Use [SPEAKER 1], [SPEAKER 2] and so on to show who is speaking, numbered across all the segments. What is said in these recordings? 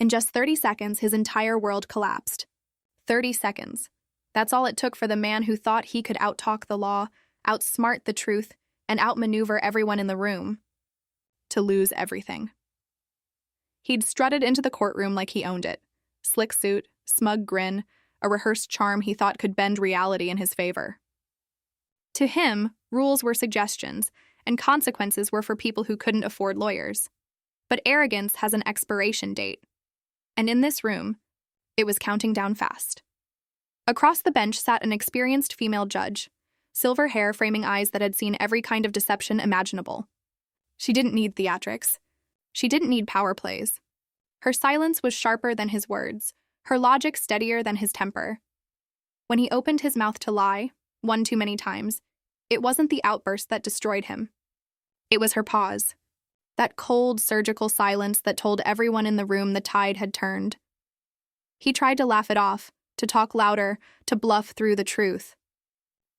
[SPEAKER 1] In just 30 seconds, his entire world collapsed. 30 seconds. That's all it took for the man who thought he could outtalk the law, outsmart the truth, and outmaneuver everyone in the room to lose everything. He'd strutted into the courtroom like he owned it. Slick suit, smug grin, a rehearsed charm he thought could bend reality in his favor. To him, rules were suggestions, and consequences were for people who couldn't afford lawyers. But arrogance has an expiration date. And in this room, it was counting down fast. Across the bench sat an experienced female judge, silver hair framing eyes that had seen every kind of deception imaginable. She didn't need theatrics. She didn't need power plays. Her silence was sharper than his words, her logic steadier than his temper. When he opened his mouth to lie, one too many times, it wasn't the outburst that destroyed him. It was her pause, that cold, surgical silence that told everyone in the room the tide had turned. He tried to laugh it off, to talk louder, to bluff through the truth.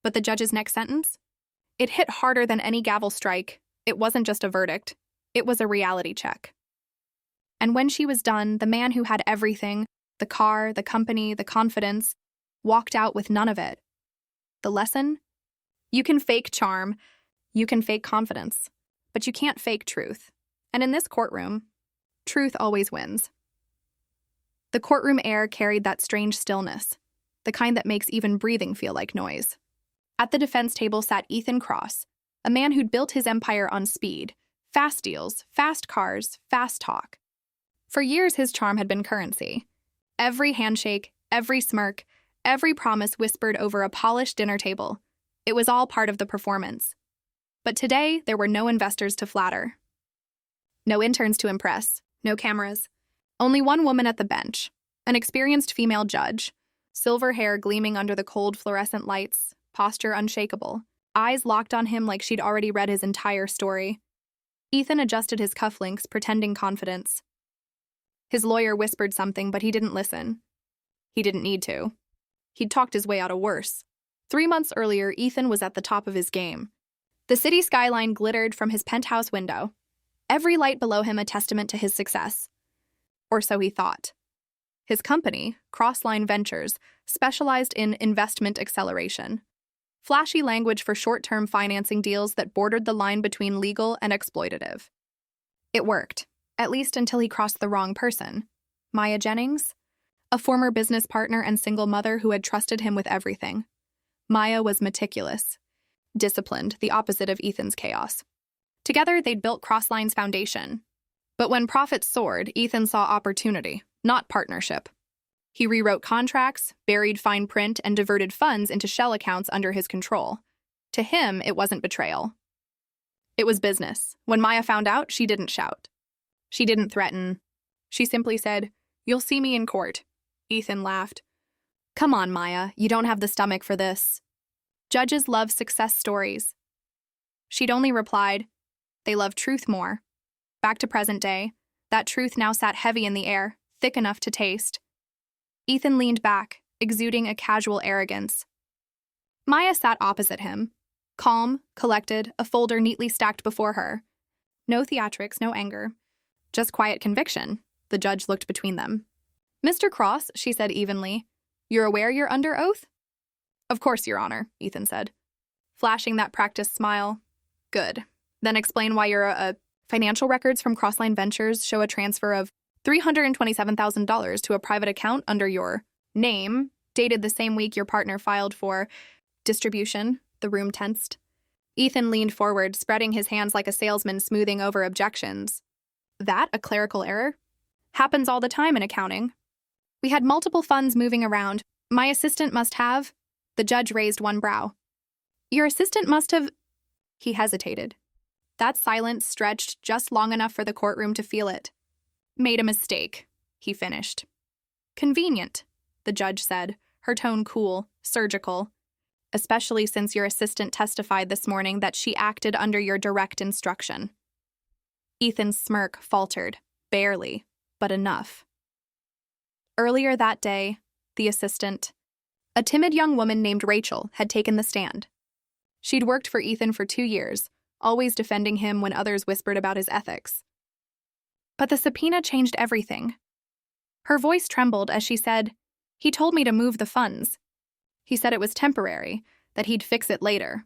[SPEAKER 1] But the judge's next sentence? It hit harder than any gavel strike. It wasn't just a verdict. It was a reality check. And when she was done, the man who had everything, the car, the company, the confidence, walked out with none of it. The lesson? You can fake charm, you can fake confidence, but you can't fake truth. And in this courtroom, truth always wins. The courtroom air carried that strange stillness, the kind that makes even breathing feel like noise. At the defense table sat Ethan Cross, a man who'd built his empire on speed, fast deals, fast cars, fast talk. For years, his charm had been currency. Every handshake, every smirk, every promise whispered over a polished dinner table. It was all part of the performance. But today, there were no investors to flatter. No interns to impress, no cameras. Only one woman at the bench, an experienced female judge, silver hair gleaming under the cold fluorescent lights, posture unshakable, eyes locked on him like she'd already read his entire story. Ethan adjusted his cufflinks, pretending confidence. His lawyer whispered something, but he didn't listen. He didn't need to. He'd talked his way out of worse. 3 months earlier, Ethan was at the top of his game. The city skyline glittered from his penthouse window, every light below him a testament to his success. Or so he thought. His company, Crossline Ventures, specialized in investment acceleration. Flashy language for short-term financing deals that bordered the line between legal and exploitative. It worked, at least until he crossed the wrong person. Maya Jennings, a former business partner and single mother who had trusted him with everything. Maya was meticulous, disciplined, the opposite of Ethan's chaos. Together, they'd built Crossline's foundation. But when profits soared, Ethan saw opportunity, not partnership. He rewrote contracts, buried fine print, and diverted funds into shell accounts under his control. To him, it wasn't betrayal. It was business. When Maya found out, she didn't shout. She didn't threaten. She simply said, "You'll see me in court." Ethan laughed. "Come on, Maya, you don't have the stomach for this." Judges love success stories. She'd only replied, "They love truth more." Back to present day, that truth now sat heavy in the air, thick enough to taste. Ethan leaned back, exuding a casual arrogance. Maya sat opposite him, calm, collected, a folder neatly stacked before her. No theatrics, no anger. Just quiet conviction. The judge looked between them. "Mr. Cross," she said evenly, "you're aware you're under oath?" "Of course, Your Honor," Ethan said, flashing that practiced smile. "Good. Then explain why you're financial records from Crossline Ventures show a transfer of $327,000 to a private account under your name, dated the same week your partner filed for distribution." The room tensed. Ethan leaned forward, spreading his hands like a salesman smoothing over objections. "That a clerical error? Happens all the time in accounting. We had multiple funds moving around. My assistant must have..." The judge raised one brow. "Your assistant must have..." He hesitated. That silence stretched just long enough for the courtroom to feel it. "Made a mistake," he finished. "Convenient," the judge said, her tone cool, surgical. "Especially since your assistant testified this morning that she acted under your direct instruction." Ethan's smirk faltered, barely, but enough. Earlier that day, the assistant, a timid young woman named Rachel, had taken the stand. She'd worked for Ethan for 2 years, always defending him when others whispered about his ethics. But the subpoena changed everything. Her voice trembled as she said, "He told me to move the funds. He said it was temporary, that he'd fix it later."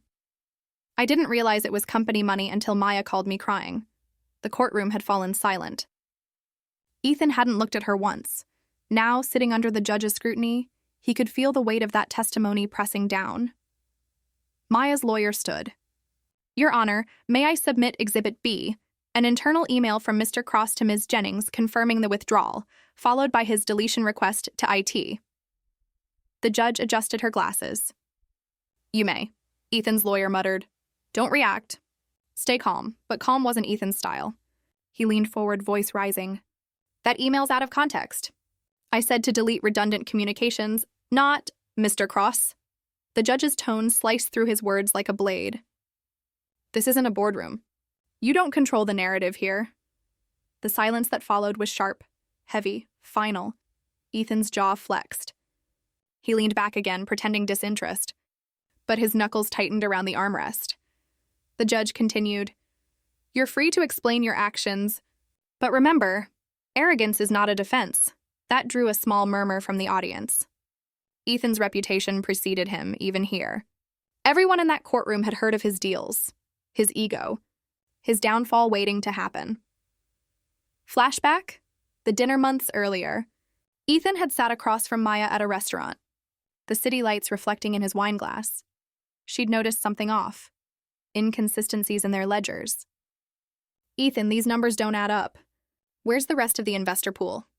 [SPEAKER 1] I didn't realize it was company money until Maya called me crying. The courtroom had fallen silent. Ethan hadn't looked at her once. Now, sitting under the judge's scrutiny, he could feel the weight of that testimony pressing down. Maya's lawyer stood. "Your Honor, may I submit Exhibit B, an internal email from Mr. Cross to Ms. Jennings confirming the withdrawal, followed by his deletion request to IT." The judge adjusted her glasses. "You may," Ethan's lawyer muttered. "Don't react. Stay calm," but calm wasn't Ethan's style. He leaned forward, voice rising. "That email's out of context. I said to delete redundant communications, not Mr. Cross." The judge's tone sliced through his words like a blade. "This isn't a boardroom. You don't control the narrative here." The silence that followed was sharp, heavy, final. Ethan's jaw flexed. He leaned back again, pretending disinterest, but his knuckles tightened around the armrest. The judge continued, "You're free to explain your actions, but remember, arrogance is not a defense." That drew a small murmur from the audience. Ethan's reputation preceded him, even here. Everyone in that courtroom had heard of his deals, his ego, his downfall waiting to happen. Flashback? The dinner months earlier. Ethan had sat across from Maya at a restaurant, the city lights reflecting in his wine glass. She'd noticed something off. Inconsistencies in their ledgers. "Ethan, these numbers don't add up. Where's the rest of the investor pool?"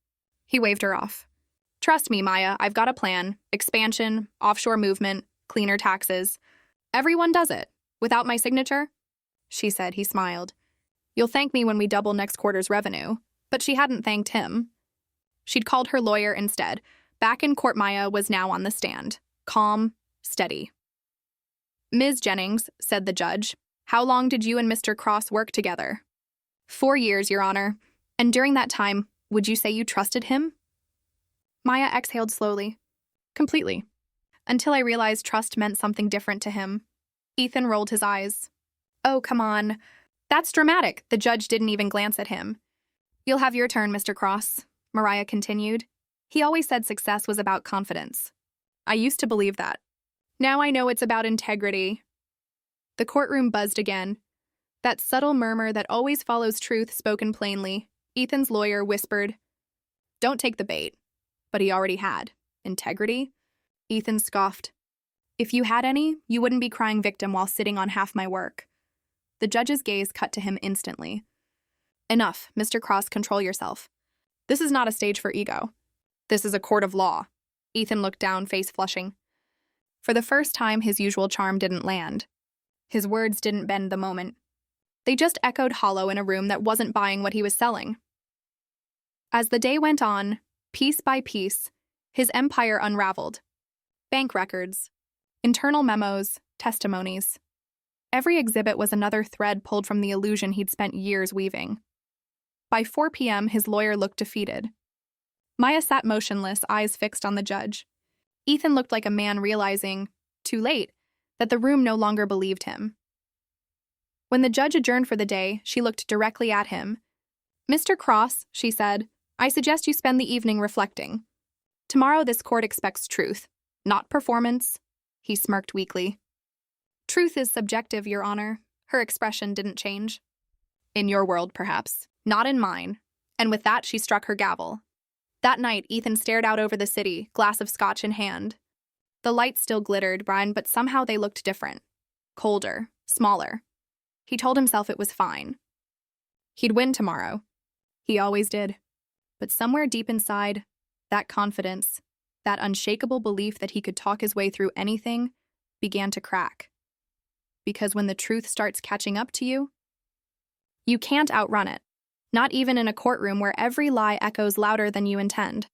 [SPEAKER 1] He waved her off. "Trust me, Maya, I've got a plan. Expansion, offshore movement, cleaner taxes. Everyone does it. Without my signature?" She said. He smiled. "You'll thank me when we double next quarter's revenue." But she hadn't thanked him. She'd called her lawyer instead. Back in court, Maya was now on the stand. Calm, steady. "Ms. Jennings," said the judge, "how long did you and Mr. Cross work together?" 4 years, Your Honor. And during that time, would you say you trusted him?" Maya exhaled slowly. "Completely. Until I realized trust meant something different to him." Ethan rolled his eyes. "Oh, come on. That's dramatic." The judge didn't even glance at him. "You'll have your turn, Mr. Cross," Mariah continued. "He always said success was about confidence. I used to believe that. Now I know it's about integrity." The courtroom buzzed again. That subtle murmur that always follows truth spoken plainly. Ethan's lawyer whispered, "Don't take the bait." But he already had. Integrity? Ethan scoffed. "If you had any, you wouldn't be crying victim while sitting on half my work." The judge's gaze cut to him instantly. "Enough, Mr. Cross, control yourself. This is not a stage for ego. This is a court of law." Ethan looked down, face flushing. For the first time, his usual charm didn't land. His words didn't bend the moment. They just echoed hollow in a room that wasn't buying what he was selling. As the day went on, piece by piece, his empire unraveled. Bank records, internal memos, testimonies. Every exhibit was another thread pulled from the illusion he'd spent years weaving. By 4 p.m., his lawyer looked defeated. Maya sat motionless, eyes fixed on the judge. Ethan looked like a man realizing, too late, that the room no longer believed him. When the judge adjourned for the day, she looked directly at him. "Mr. Cross," she said, "I suggest you spend the evening reflecting. Tomorrow this court expects truth, not performance." He smirked weakly. "Truth is subjective, Your Honor." Her expression didn't change. "In your world, perhaps. Not in mine." And with that, she struck her gavel. That night, Ethan stared out over the city, glass of scotch in hand. The lights still glittered, Brian, but somehow they looked different. Colder, smaller. He told himself it was fine. He'd win tomorrow. He always did. But somewhere deep inside, that confidence, that unshakable belief that he could talk his way through anything, began to crack. Because when the truth starts catching up to you, you can't outrun it. Not even in a courtroom where every lie echoes louder than you intend.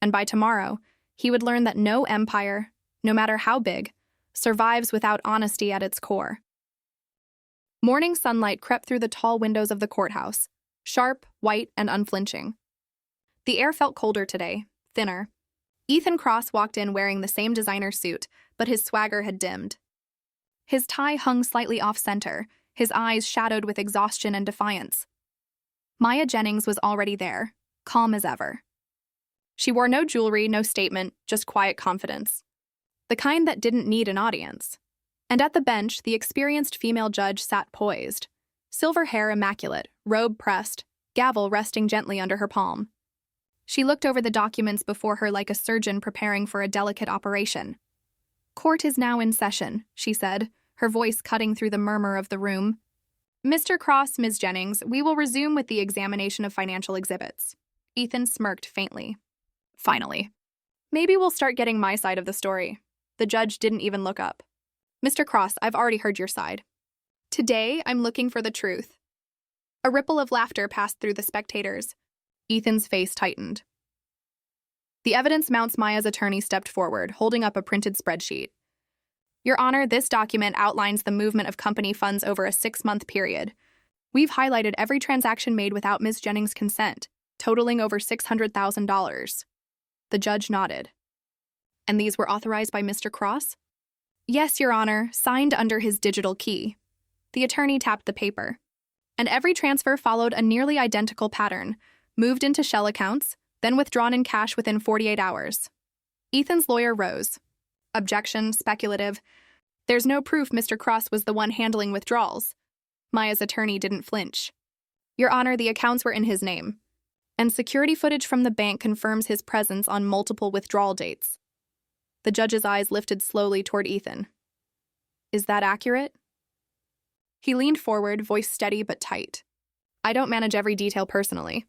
[SPEAKER 1] And by tomorrow, he would learn that no empire, no matter how big, survives without honesty at its core. Morning sunlight crept through the tall windows of the courthouse, sharp, white, and unflinching. The air felt colder today, thinner. Ethan Cross walked in wearing the same designer suit, but his swagger had dimmed. His tie hung slightly off-center, his eyes shadowed with exhaustion and defiance. Maya Jennings was already there, calm as ever. She wore no jewelry, no statement, just quiet confidence. The kind that didn't need an audience. And at the bench, the experienced female judge sat poised. Silver hair immaculate, robe pressed, gavel resting gently under her palm. She looked over the documents before her like a surgeon preparing for a delicate operation. "Court is now in session," she said, her voice cutting through the murmur of the room. "Mr. Cross, Ms. Jennings, we will resume with the examination of financial exhibits." Ethan smirked faintly. "Finally. Maybe we'll start getting my side of the story." The judge didn't even look up. "Mr. Cross, I've already heard your side. Today, I'm looking for the truth." A ripple of laughter passed through the spectators. Ethan's face tightened. The evidence mounts Maya's attorney stepped forward, holding up a printed spreadsheet. "Your Honor, this document outlines the movement of company funds over a 6-month period. We've highlighted every transaction made without Ms. Jennings' consent, totaling over $600,000. The judge nodded. "And these were authorized by Mr. Cross?" "Yes, Your Honor, signed under his digital key." The attorney tapped the paper. "And every transfer followed a nearly identical pattern, moved into shell accounts, then withdrawn in cash within 48 hours. Ethan's lawyer rose. "Objection, speculative. There's no proof Mr. Cross was the one handling withdrawals." Maya's attorney didn't flinch. "Your Honor, the accounts were in his name, and security footage from the bank confirms his presence on multiple withdrawal dates." The judge's eyes lifted slowly toward Ethan. "Is that accurate?" He leaned forward, voice steady but tight. "I don't manage every detail personally.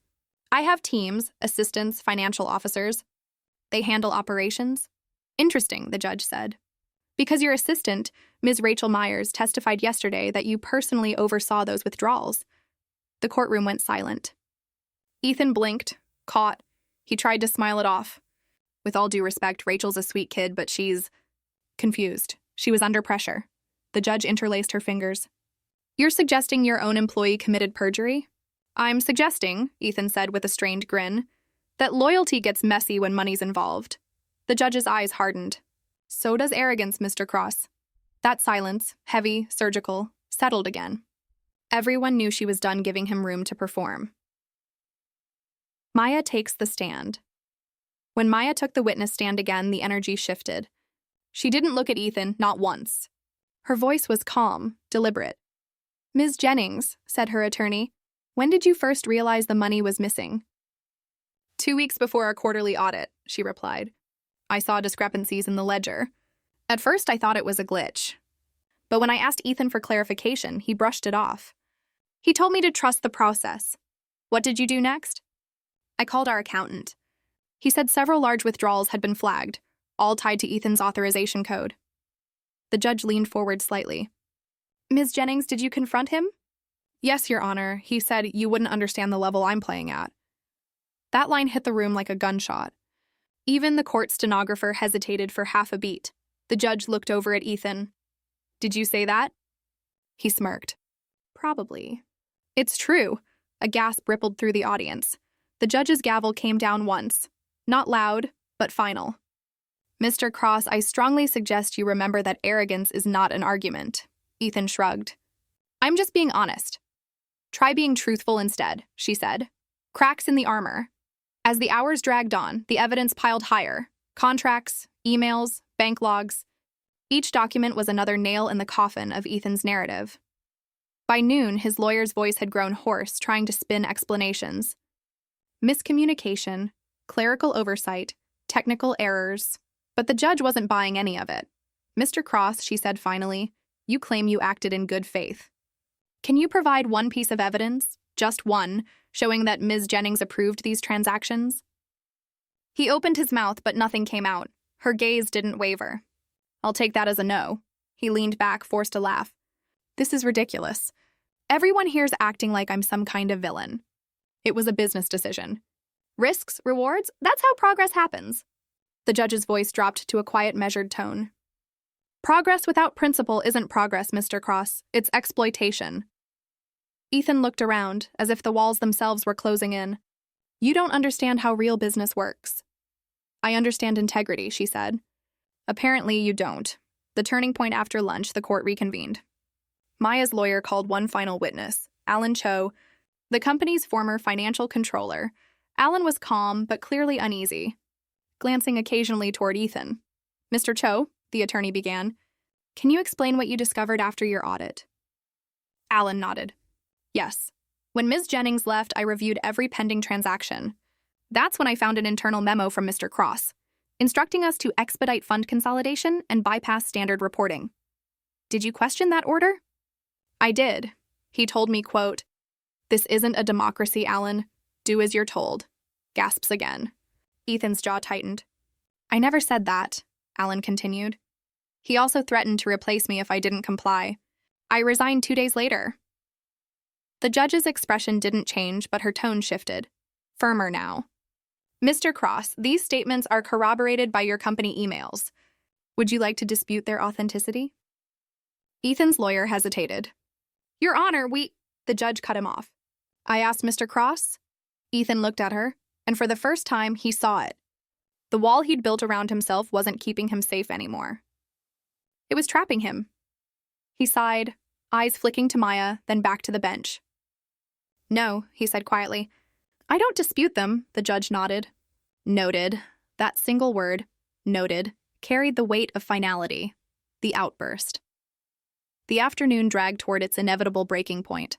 [SPEAKER 1] I have teams, assistants, financial officers. They handle operations." "Interesting," the judge said. "Because your assistant, Ms. Rachel Myers, testified yesterday that you personally oversaw those withdrawals." The courtroom went silent. Ethan blinked, caught. He tried to smile it off. "With all due respect, Rachel's a sweet kid, but she's..." Confused. She was under pressure. The judge interlaced her fingers. "You're suggesting your own employee committed perjury?" "I'm suggesting," Ethan said with a strained grin, "that loyalty gets messy when money's involved." The judge's eyes hardened. "So does arrogance, Mr. Cross." That silence, heavy, surgical, settled again. Everyone knew she was done giving him room to perform. Maya takes the stand. When Maya took the witness stand again, the energy shifted. She didn't look at Ethan, not once. Her voice was calm, deliberate. "Ms. Jennings," said her attorney, "when did you first realize the money was missing?" 2 weeks before our quarterly audit," she replied. "I saw discrepancies in the ledger. At first, I thought it was a glitch. But when I asked Ethan for clarification, he brushed it off. He told me to trust the process." "What did you do next?" "I called our accountant. He said several large withdrawals had been flagged, all tied to Ethan's authorization code." The judge leaned forward slightly. "Ms. Jennings, did you confront him?" "Yes, Your Honor. He said you wouldn't understand the level I'm playing at." That line hit the room like a gunshot. Even the court stenographer hesitated for half a beat. The judge looked over at Ethan. "Did you say that?" He smirked. "Probably." "It's true." A gasp rippled through the audience. The judge's gavel came down once. Not loud, but final. "Mr. Cross, I strongly suggest you remember that arrogance is not an argument." Ethan shrugged. "I'm just being honest." "Try being truthful instead," she said. Cracks in the armor. As the hours dragged on, the evidence piled higher. Contracts, emails, bank logs. Each document was another nail in the coffin of Ethan's narrative. By noon, his lawyer's voice had grown hoarse, trying to spin explanations. Miscommunication, clerical oversight, technical errors. But the judge wasn't buying any of it. "Mr. Cross," she said finally, "you claim you acted in good faith. Can you provide one piece of evidence, just one, showing that Ms. Jennings approved these transactions?" He opened his mouth, but nothing came out. Her gaze didn't waver. "I'll take that as a no." He leaned back, forced a laugh. "This is ridiculous. Everyone here's acting like I'm some kind of villain. It was a business decision. Risks, rewards, that's how progress happens." The judge's voice dropped to a quiet, measured tone. "Progress without principle isn't progress, Mr. Cross. It's exploitation." Ethan looked around, as if the walls themselves were closing in. "You don't understand how real business works." "I understand integrity," she said. "Apparently you don't." The turning point after lunch, the court reconvened. Maya's lawyer called one final witness, Alan Cho, the company's former financial controller. Alan was calm, but clearly uneasy, glancing occasionally toward Ethan. "Mr. Cho," the attorney began, "can you explain what you discovered after your audit?" Alan nodded. "Yes. When Ms. Jennings left, I reviewed every pending transaction. That's when I found an internal memo from Mr. Cross, instructing us to expedite fund consolidation and bypass standard reporting. Did you question that order?" "I did. He told me, quote, 'This isn't a democracy, Alan. Do as you're told.'" Gasps again. Ethan's jaw tightened. "I never said that," Alan continued. "He also threatened to replace me if I didn't comply. I resigned 2 days later." The judge's expression didn't change, but her tone shifted. Firmer now. "Mr. Cross, these statements are corroborated by your company emails. Would you like to dispute their authenticity?" Ethan's lawyer hesitated. "Your Honor, The judge cut him off. "I asked Mr. Cross?" Ethan looked at her, and for the first time, he saw it. The wall he'd built around himself wasn't keeping him safe anymore. It was trapping him. He sighed, eyes flicking to Maya, then back to the bench. "No," he said quietly. "I don't dispute them," the judge nodded. Noted. That single word, noted, carried the weight of finality. The outburst. The afternoon dragged toward its inevitable breaking point.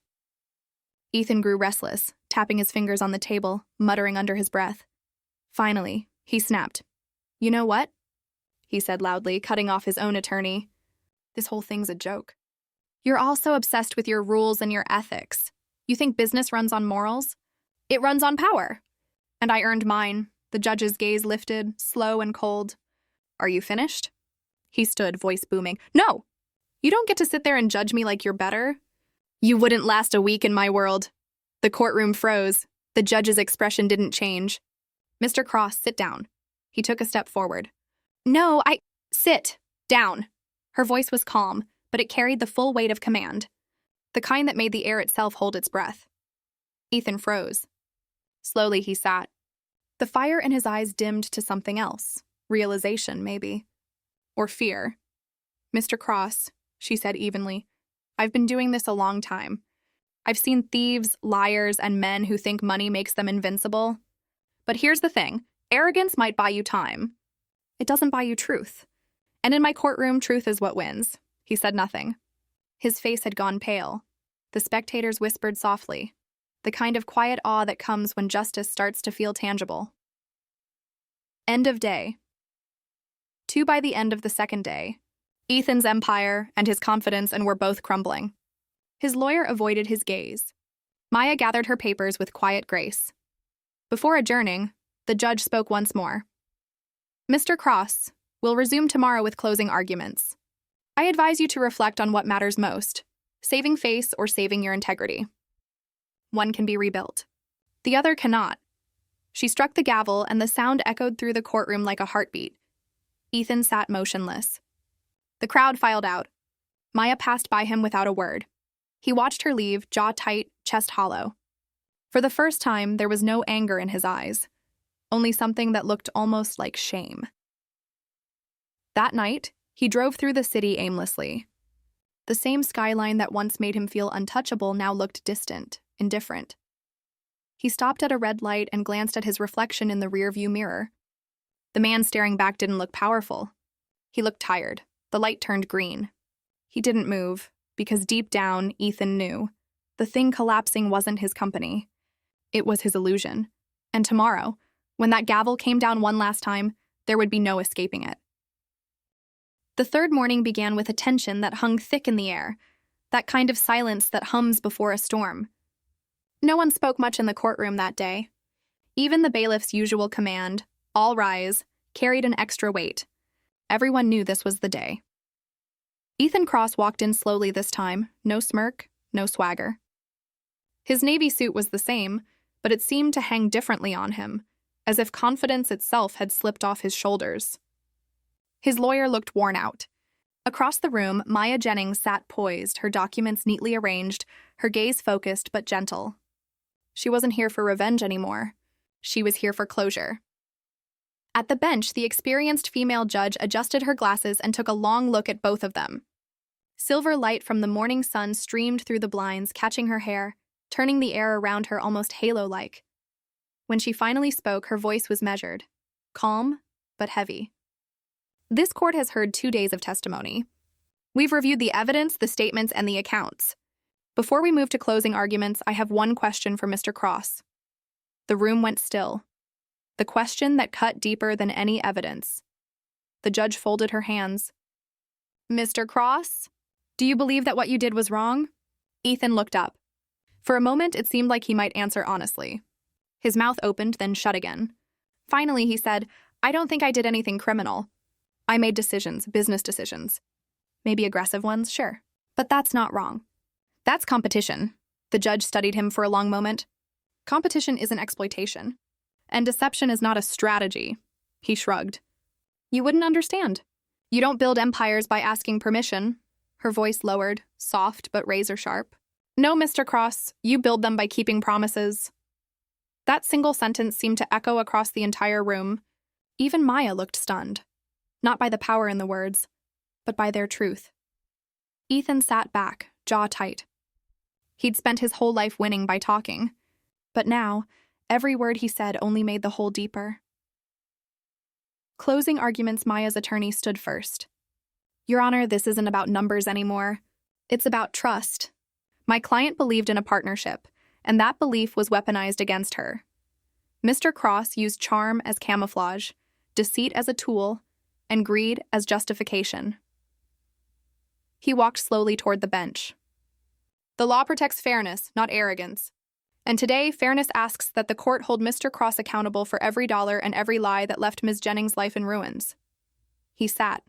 [SPEAKER 1] Ethan grew restless, tapping his fingers on the table, muttering under his breath. Finally, he snapped. "You know what?" he said loudly, cutting off his own attorney. "This whole thing's a joke. You're all so obsessed with your rules and your ethics. You think business runs on morals? It runs on power. And I earned mine." The judge's gaze lifted, slow and cold. "Are you finished?" He stood, voice booming. "No! You don't get to sit there and judge me like you're better. You wouldn't last a week in my world." The courtroom froze. The judge's expression didn't change. "Mr. Cross, sit down." He took a step forward. "No, Sit. Down." Her voice was calm, but it carried the full weight of command. The kind that made the air itself hold its breath. Ethan froze. Slowly he sat. The fire in his eyes dimmed to something else. Realization, maybe. Or fear. "Mr. Cross," she said evenly, "I've been doing this a long time. I've seen thieves, liars, and men who think money makes them invincible. But here's the thing. Arrogance might buy you time. It doesn't buy you truth. And in my courtroom, truth is what wins." He said nothing. His face had gone pale. The spectators whispered softly, the kind of quiet awe that comes when justice starts to feel tangible. End of day. 2 by the end of the second day. Ethan's empire and his confidence were both crumbling. His lawyer avoided his gaze. Maya gathered her papers with quiet grace. Before adjourning, the judge spoke once more. "Mr. Cross, we'll resume tomorrow with closing arguments. I advise you to reflect on what matters most, saving face or saving your integrity. One can be rebuilt. The other cannot." She struck the gavel, and the sound echoed through the courtroom like a heartbeat. Ethan sat motionless. The crowd filed out. Maya passed by him without a word. He watched her leave, jaw tight, chest hollow. For the first time, there was no anger in his eyes, only something that looked almost like shame. That night, he drove through the city aimlessly. The same skyline that once made him feel untouchable now looked distant, indifferent. He stopped at a red light and glanced at his reflection in the rearview mirror. The man staring back didn't look powerful. He looked tired. The light turned green. He didn't move, because deep down, Ethan knew. The thing collapsing wasn't his company. It was his illusion. And tomorrow, when that gavel came down one last time, there would be no escaping it. The third morning began with a tension that hung thick in the air, that kind of silence that hums before a storm. No one spoke much in the courtroom that day. Even the bailiff's usual command, "All rise," carried an extra weight. Everyone knew this was the day. Ethan Cross walked in slowly this time, no smirk, no swagger. His navy suit was the same, but it seemed to hang differently on him, as if confidence itself had slipped off his shoulders. His lawyer looked worn out. Across the room, Maya Jennings sat poised, her documents neatly arranged, her gaze focused but gentle. She wasn't here for revenge anymore. She was here for closure. At the bench, the experienced female judge adjusted her glasses and took a long look at both of them. Silver light from the morning sun streamed through the blinds, catching her hair, turning the air around her almost halo-like. When she finally spoke, her voice was measured, calm, but heavy. This court has heard 2 days of testimony. We've reviewed the evidence, the statements, and the accounts. Before we move to closing arguments, I have one question for Mr. Cross. The room went still. The question that cut deeper than any evidence. The judge folded her hands. Mr. Cross, do you believe that what you did was wrong? Ethan looked up. For a moment, it seemed like he might answer honestly. His mouth opened, then shut again. Finally, he said, I don't think I did anything criminal. I made decisions, business decisions. Maybe aggressive ones, sure. But that's not wrong. That's competition. The judge studied him for a long moment. Competition isn't exploitation. And deception is not a strategy. He shrugged. You wouldn't understand. You don't build empires by asking permission. Her voice lowered, soft but razor sharp. No, Mr. Cross, you build them by keeping promises. That single sentence seemed to echo across the entire room. Even Maya looked stunned. Not by the power in the words, but by their truth. Ethan sat back, jaw tight. He'd spent his whole life winning by talking. But now, every word he said only made the hole deeper. Closing arguments, Maya's attorney stood first. Your Honor, this isn't about numbers anymore. It's about trust. My client believed in a partnership, and that belief was weaponized against her. Mr. Cross used charm as camouflage, deceit as a tool, and greed as justification. He walked slowly toward the bench. The law protects fairness, not arrogance. And today, fairness asks that the court hold Mr. Cross accountable for every dollar and every lie that left Ms. Jennings' life in ruins. He sat.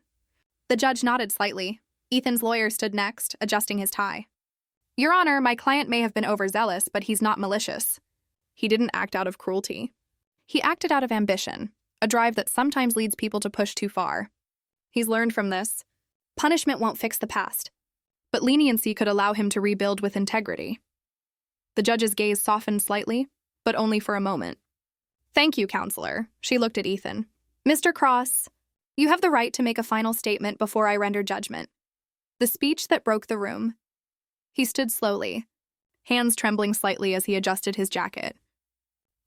[SPEAKER 1] The judge nodded slightly. Ethan's lawyer stood next, adjusting his tie. Your Honor, my client may have been overzealous, but he's not malicious. He didn't act out of cruelty. He acted out of ambition, a drive that sometimes leads people to push too far. He's learned from this. Punishment won't fix the past, but leniency could allow him to rebuild with integrity. The judge's gaze softened slightly, but only for a moment. Thank you, counselor. She looked at Ethan. Mr. Cross, you have the right to make a final statement before I render judgment. The speech that broke the room. He stood slowly, hands trembling slightly as he adjusted his jacket.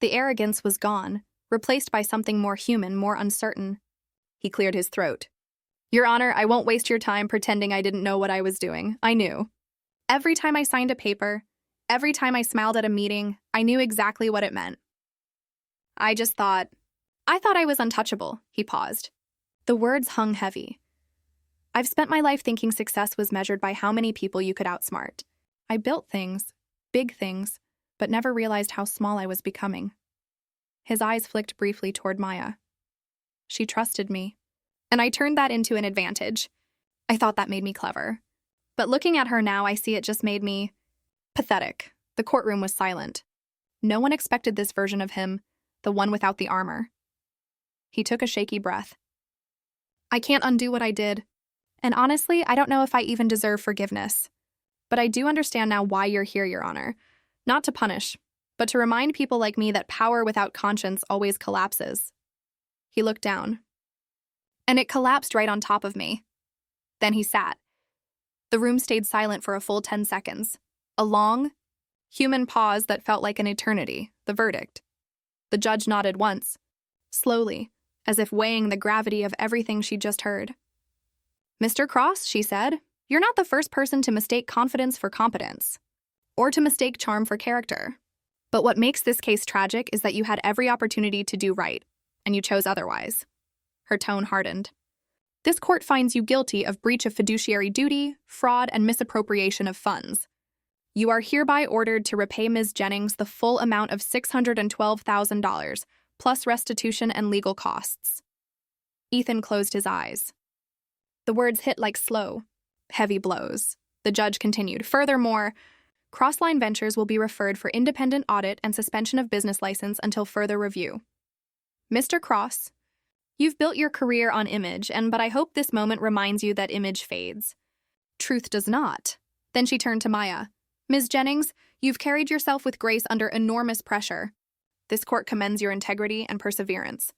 [SPEAKER 1] The arrogance was gone, replaced by something more human, more uncertain. He cleared his throat. Your Honor, I won't waste your time pretending I didn't know what I was doing. I knew. Every time I signed a paper, every time I smiled at a meeting, I knew exactly what it meant. I thought I was untouchable, he paused. The words hung heavy. I've spent my life thinking success was measured by how many people you could outsmart. I built things, big things, but never realized how small I was becoming. His eyes flicked briefly toward Maya. She trusted me, and I turned that into an advantage. I thought that made me clever. But looking at her now, I see it just made me pathetic. The courtroom was silent. No one expected this version of him, the one without the armor. He took a shaky breath. I can't undo what I did. And honestly, I don't know if I even deserve forgiveness. But I do understand now why you're here, Your Honor. Not to punish, but to remind people like me that power without conscience always collapses. He looked down. And it collapsed right on top of me. Then he sat. The room stayed silent for a full 10 seconds. A long, human pause that felt like an eternity, the verdict. The judge nodded once, slowly, as if weighing the gravity of everything she'd just heard. Mr. Cross, she said, you're not the first person to mistake confidence for competence, or to mistake charm for character. But what makes this case tragic is that you had every opportunity to do right, and you chose otherwise. Her tone hardened. This court finds you guilty of breach of fiduciary duty, fraud, and misappropriation of funds. You are hereby ordered to repay Ms. Jennings the full amount of $612,000, plus restitution and legal costs. Ethan closed his eyes. The words hit like slow, heavy blows. The judge continued. Furthermore, Crossline Ventures will be referred for independent audit and suspension of business license until further review. Mr. Cross, you've built your career on image, but I hope this moment reminds you that image fades. Truth does not. Then she turned to Maya. Ms. Jennings, you've carried yourself with grace under enormous pressure. This court commends your integrity and perseverance.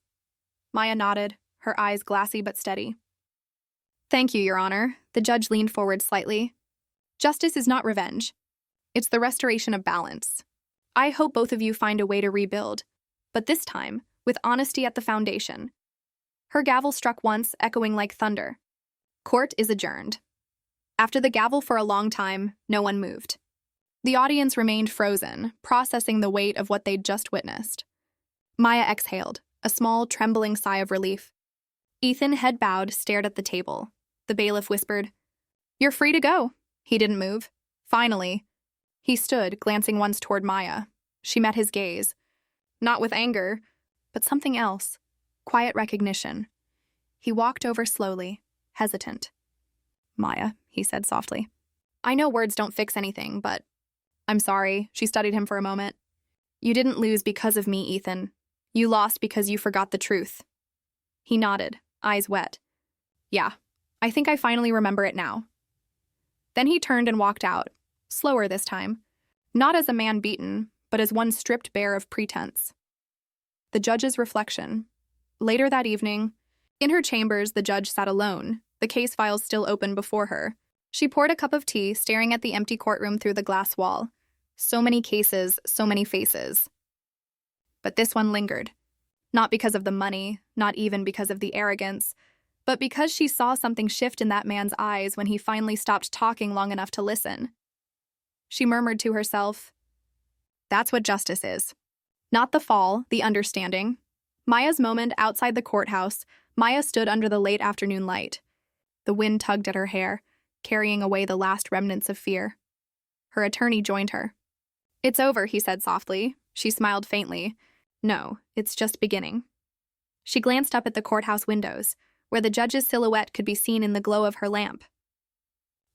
[SPEAKER 1] Maya nodded, her eyes glassy but steady. Thank you, Your Honor. The judge leaned forward slightly. Justice is not revenge. It's the restoration of balance. I hope both of you find a way to rebuild. but this time, with honesty at the foundation. Her gavel struck once, echoing like thunder. Court is adjourned. After the gavel for a long time, no one moved. The audience remained frozen, processing the weight of what they'd just witnessed. Maya exhaled, a small, trembling sigh of relief. Ethan, head bowed, stared at the table. The bailiff whispered, "You're free to go." He didn't move. Finally, he stood, glancing once toward Maya. She met his gaze. Not with anger, but something else. Quiet recognition. He walked over slowly, hesitant. "Maya," he said softly. "I know words don't fix anything, but I'm sorry." She studied him for a moment. "You didn't lose because of me, Ethan. You lost because you forgot the truth." He nodded, eyes wet. "Yeah, I think I finally remember it now." Then he turned and walked out, slower this time, not as a man beaten, but as one stripped bare of pretense. The judge's reflection. Later that evening, in her chambers, the judge sat alone, the case files still open before her. She poured a cup of tea, staring at the empty courtroom through the glass wall. So many cases, so many faces. But this one lingered. Not because of the money, not even because of the arrogance, but because she saw something shift in that man's eyes when he finally stopped talking long enough to listen. She murmured to herself, "That's what justice is. Not the fall, the understanding." Maya's moment outside the courthouse, Maya stood under the late afternoon light. The wind tugged at her hair, carrying away the last remnants of fear. Her attorney joined her. "It's over," he said softly. She smiled faintly. "No, it's just beginning." She glanced up at the courthouse windows, where the judge's silhouette could be seen in the glow of her lamp.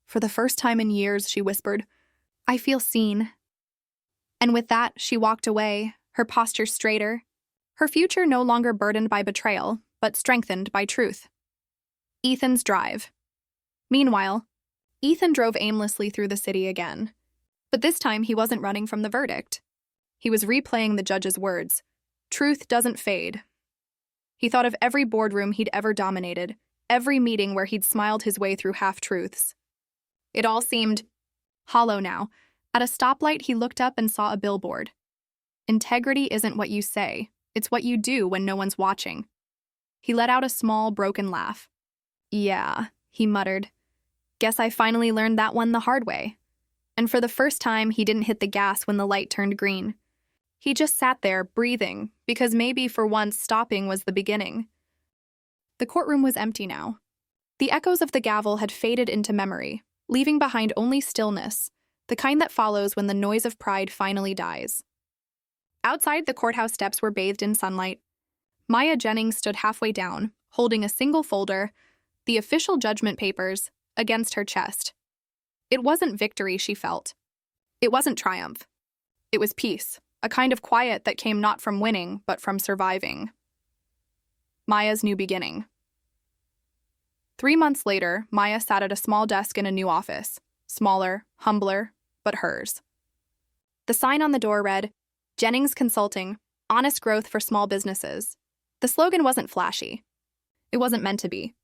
[SPEAKER 1] "For the first time in years," she whispered, "I feel seen." And with that, she walked away, her posture straighter, her future no longer burdened by betrayal, but strengthened by truth. Ethan's drive. Meanwhile, Ethan drove aimlessly through the city again. But this time he wasn't running from the verdict. He was replaying the judge's words. Truth doesn't fade. He thought of every boardroom he'd ever dominated, every meeting where he'd smiled his way through half-truths. It all seemed hollow now. At a stoplight, he looked up and saw a billboard. "Integrity isn't what you say, it's what you do when no one's watching." He let out a small, broken laugh. "Yeah," he muttered. "Guess I finally learned that one the hard way." And for the first time, he didn't hit the gas when the light turned green. He just sat there, breathing, because maybe for once stopping was the beginning. The courtroom was empty now. The echoes of the gavel had faded into memory, leaving behind only stillness, the kind that follows when the noise of pride finally dies. Outside, the courthouse steps were bathed in sunlight. Maya Jennings stood halfway down, holding a single folder, the official judgment papers, against her chest. It wasn't victory she felt. It wasn't triumph. It was peace, a kind of quiet that came not from winning, but from surviving. Maya's new beginning. 3 months later, Maya sat at a small desk in a new office, smaller, humbler, but hers. The sign on the door read, "Jennings Consulting, honest growth for small businesses." The slogan wasn't flashy. It wasn't meant to be.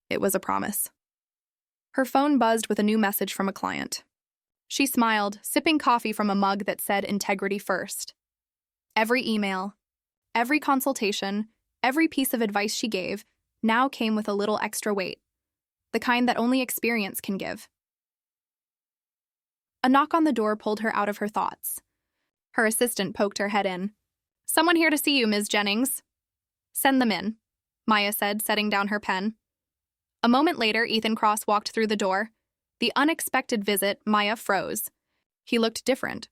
[SPEAKER 1] It was a promise. Her phone buzzed with a new message from a client. She smiled, sipping coffee from a mug that said integrity first. Every email, every consultation, every piece of advice she gave now came with a little extra weight, the kind that only experience can give. A knock on the door pulled her out of her thoughts. Her assistant poked her head in. "Someone here to see you, Ms. Jennings." "Send them in," Maya said, setting down her pen. A moment later, Ethan Cross walked through the door. The unexpected visit, Maya froze. He looked different.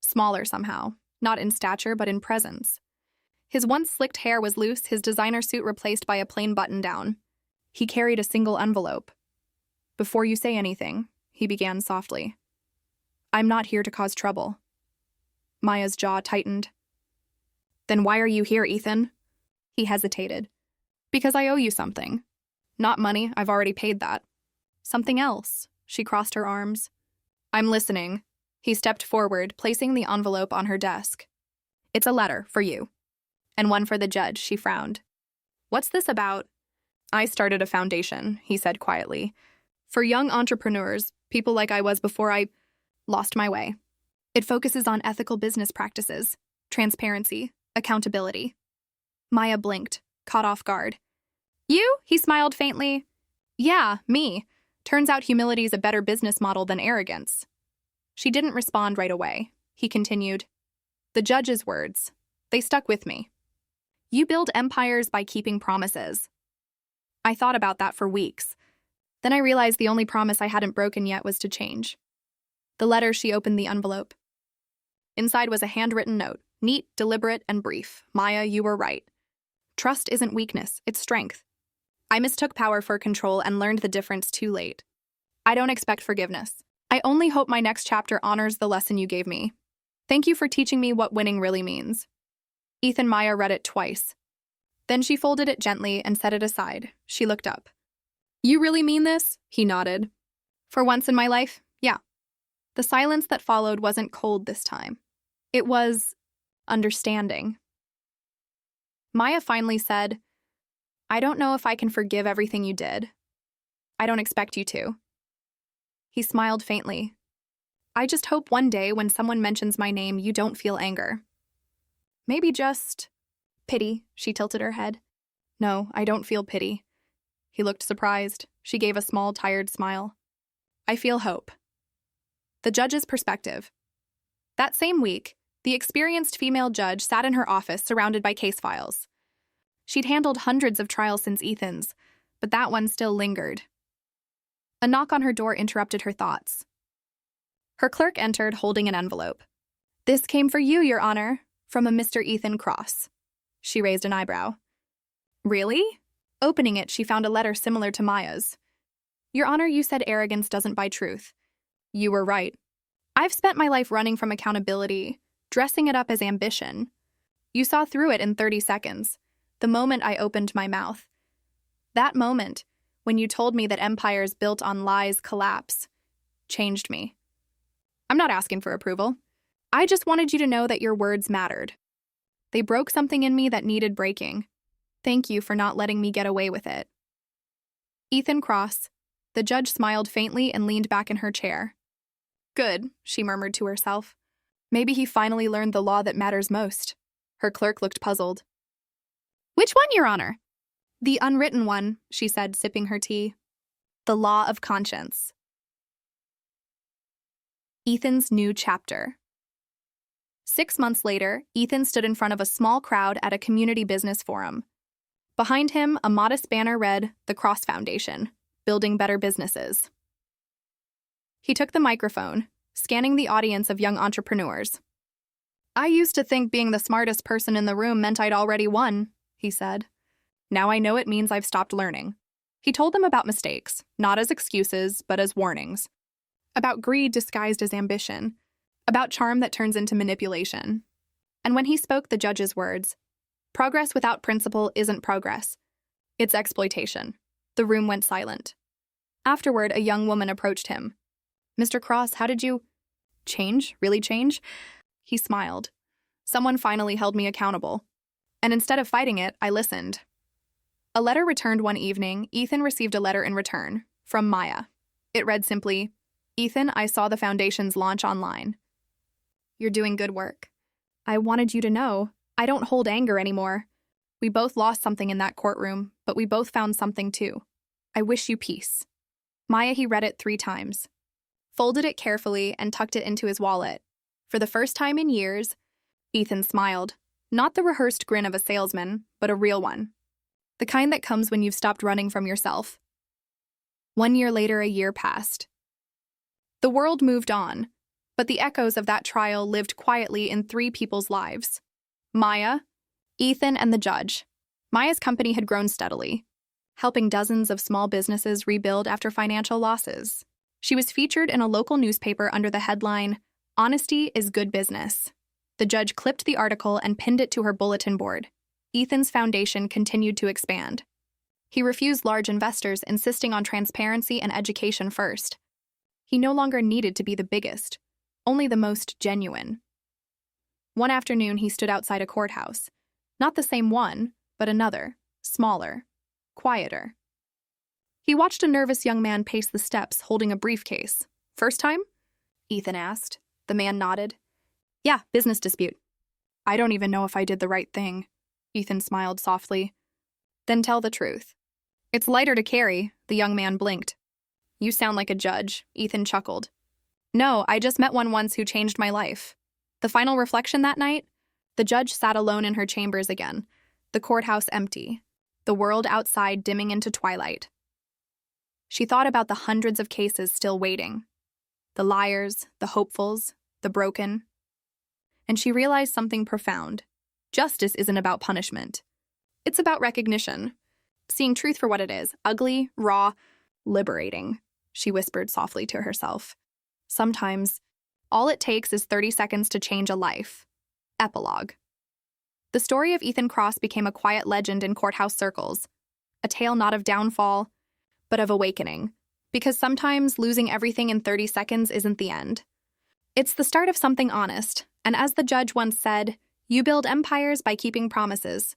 [SPEAKER 1] Smaller somehow, not in stature but in presence. His once slicked hair was loose, his designer suit replaced by a plain button-down. He carried a single envelope. "Before you say anything," he began softly, "I'm not here to cause trouble." Maya's jaw tightened. "Then why are you here, Ethan?" He hesitated. "Because I owe you something. Not money, I've already paid that. Something else." She crossed her arms. "I'm listening." He stepped forward, placing the envelope on her desk. "It's a letter for you." "And one for the judge," she frowned. "What's this about?" "I started a foundation," he said quietly. "For young entrepreneurs, people like I was before I lost my way. It focuses on ethical business practices, transparency, accountability. Maya blinked, caught off guard. You? He smiled faintly. Yeah, me. Turns out humility's a better business model than arrogance. She didn't respond right away. He continued. The judge's words. They stuck with me. You build empires by keeping promises. I thought about that for weeks. Then I realized the only promise I hadn't broken yet was to change. The letter, she opened the envelope. Inside was a handwritten note, neat, deliberate, and brief. Maya, you were right. Trust isn't weakness, it's strength. I mistook power for control and learned the difference too late. I don't expect forgiveness. I only hope my next chapter honors the lesson you gave me. Thank you for teaching me what winning really means. Maya read it twice. Then she folded it gently and set it aside. She looked up. You really mean this? He nodded. For once in my life, yeah. The silence that followed wasn't cold this time. It was understanding. Maya finally said, I don't know if I can forgive everything you did. I don't expect you to. He smiled faintly. I just hope one day when someone mentions my name, you don't feel anger. Maybe just pity, she tilted her head. No, I don't feel pity. He looked surprised. She gave a small, tired smile. I feel hope. The judge's perspective. That same week, the experienced female judge sat in her office surrounded by case files. She'd handled hundreds of trials since Ethan's, but that one still lingered. A knock on her door interrupted her thoughts. Her clerk entered holding an envelope. This came for you, Your Honor, from a Mr. Ethan Cross. She raised an eyebrow. Really? Opening it, she found a letter similar to Maya's. Your Honor, you said arrogance doesn't buy truth. You were right. I've spent my life running from accountability, dressing it up as ambition. You saw through it in 30 seconds, the moment I opened my mouth. That moment, when you told me that empires built on lies collapse, changed me. I'm not asking for approval. I just wanted you to know that your words mattered. They broke something in me that needed breaking. Thank you for not letting me get away with it. Ethan Cross. The judge smiled faintly and leaned back in her chair. Good, she murmured to herself. Maybe he finally learned the law that matters most. Her clerk looked puzzled. Which one, Your Honor? The unwritten one, she said, sipping her tea. The law of conscience. Ethan's new chapter. 6 months later, Ethan stood in front of a small crowd at a community business forum. Behind him, a modest banner read, The Cross Foundation, Building Better Businesses. He took the microphone, scanning the audience of young entrepreneurs. I used to think being the smartest person in the room meant I'd already won, he said. Now I know it means I've stopped learning. He told them about mistakes, not as excuses, but as warnings. About greed disguised as ambition. About charm that turns into manipulation. And when he spoke the judge's words, progress without principle isn't progress. It's exploitation. The room went silent. Afterward, a young woman approached him. Mr. Cross, how did you change? Really change? He smiled. Someone finally held me accountable. And instead of fighting it, I listened. A letter returned one evening. Ethan received a letter in return, from Maya. It read simply, Ethan, I saw the foundation's launch online. You're doing good work. I wanted you to know, I don't hold anger anymore. We both lost something in that courtroom, but we both found something too. I wish you peace. Maya, he read it 3 times. Folded it carefully and tucked it into his wallet. For the first time in years, Ethan smiled. Not the rehearsed grin of a salesman, but a real one. The kind that comes when you've stopped running from yourself. 1 year later, a year passed. The world moved on, but the echoes of that trial lived quietly in 3 people's lives. Maya, Ethan, and the judge. Maya's company had grown steadily, helping dozens of small businesses rebuild after financial losses. She was featured in a local newspaper under the headline, Honesty is Good Business. The judge clipped the article and pinned it to her bulletin board. Ethan's foundation continued to expand. He refused large investors, insisting on transparency and education first. He no longer needed to be the biggest, only the most genuine. One afternoon, he stood outside a courthouse. Not the same one, but another, smaller, quieter. He watched a nervous young man pace the steps, holding a briefcase. First time? Ethan asked. The man nodded. Yeah, business dispute. I don't even know if I did the right thing. Ethan smiled softly. Then tell the truth. It's lighter to carry, the young man blinked. You sound like a judge, Ethan chuckled. No, I just met one once who changed my life. The final reflection that night? The judge sat alone in her chambers again, the courthouse empty, the world outside dimming into twilight. She thought about the hundreds of cases still waiting, the liars, the hopefuls, the broken. And she realized something profound. Justice isn't about punishment. It's about recognition. Seeing truth for what it is, ugly, raw, liberating, she whispered softly to herself. Sometimes, all it takes is 30 seconds to change a life. Epilogue. The story of Ethan Cross became a quiet legend in courthouse circles, a tale not of downfall, but of awakening, because sometimes losing everything in 30 seconds isn't the end. It's the start of something honest, and as the judge once said, you build empires by keeping promises.